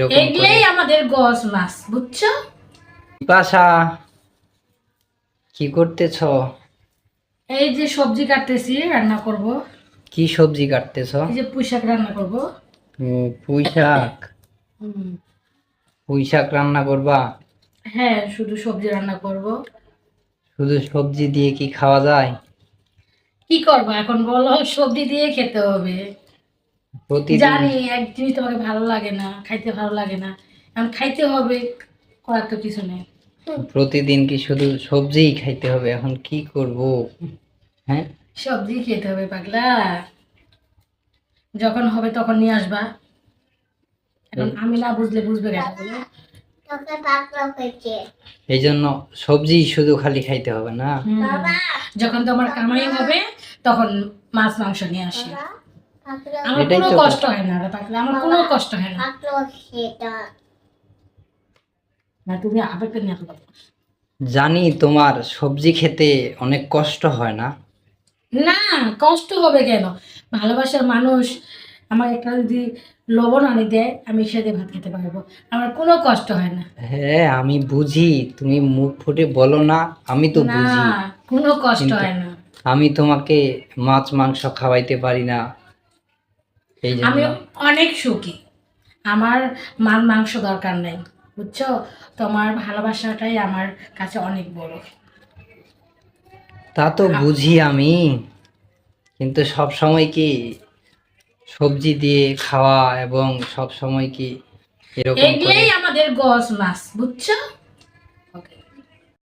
এরকম এগুলাই আমাদের গস মাছ, বুঝছো? পাশা কি করতেছ? এই যে সবজি কাটতেছি, রান্না করব। কি সবজি কাটতেছ? এই যে পুঁই শাক রান্না করব। পুঁই শাক। হুম। পুঁই শাক রান্না করবা? হ্যাঁ, শুধু সবজি রান্না করব। শুধু সবজি দিয়ে কি খাওয়া যায়? কি করবো এখন বলো, সবজি দিয়ে খেতে হবে। প্রতিদিন জানি এক জিনিস তোমাকে ভালো লাগে না, খাইতে ভালো লাগে না, এখন খাইতে হবে, করার তো কিছু নেই। প্রতিদিন কি শুধু সবজিই খাইতে হবে? এখন কি করব? হ্যাঁ, সবজি খেতে হবে পাগলা, যখন হবে তখন নিয়ে আসবা। এখন আমি না বুঝলে বুঝবে কেন বলো? এই জন্য সবজি শুধু খালি খাইতে হবে না? হুম। যখন তোমার কামাই হবে তখন মাছ মাংস নিয়ে আসি। আমার এটাই কোনো তো কষ্ট কথা। হয় না রে পাগলা, আমার কোনো কষ্ট হয় না। না, তুমি আবেগটা নিয়ে কথা বলো। জানি তোমার সবজি খেতে অনেক কষ্ট হয় না। না, কষ্ট হবে কেন? ভালোবাসার মানুষ আমার একটা যদি লবণ আনি দেয়, আমি সেদে ভাত খেতে পারবো। আমার কোনো কষ্ট হয় না। হ্যাঁ, আমি বুঝি, তুমি মুখ ফুটে বলো না, আমি তো না, বুঝি। কোনো কষ্ট কিন্তু হয় না। আমি তোমাকে মাছ মাংস খাওয়াইতে পারি না, এই আমি জন্য। অনেক সুখী, আমার মাংস দরকার নেই, বুঝছো? তোমার ভালোবাসাটাই আমার কাছে অনেক বড়। তা তো আ- বুঝি আমি, কিন্তু সব সময় কি সবজি দিয়ে খাওয়া এবং সব সময় কি এরকম করে? এগুলাই আমাদের গস মাছ, বুঝছো?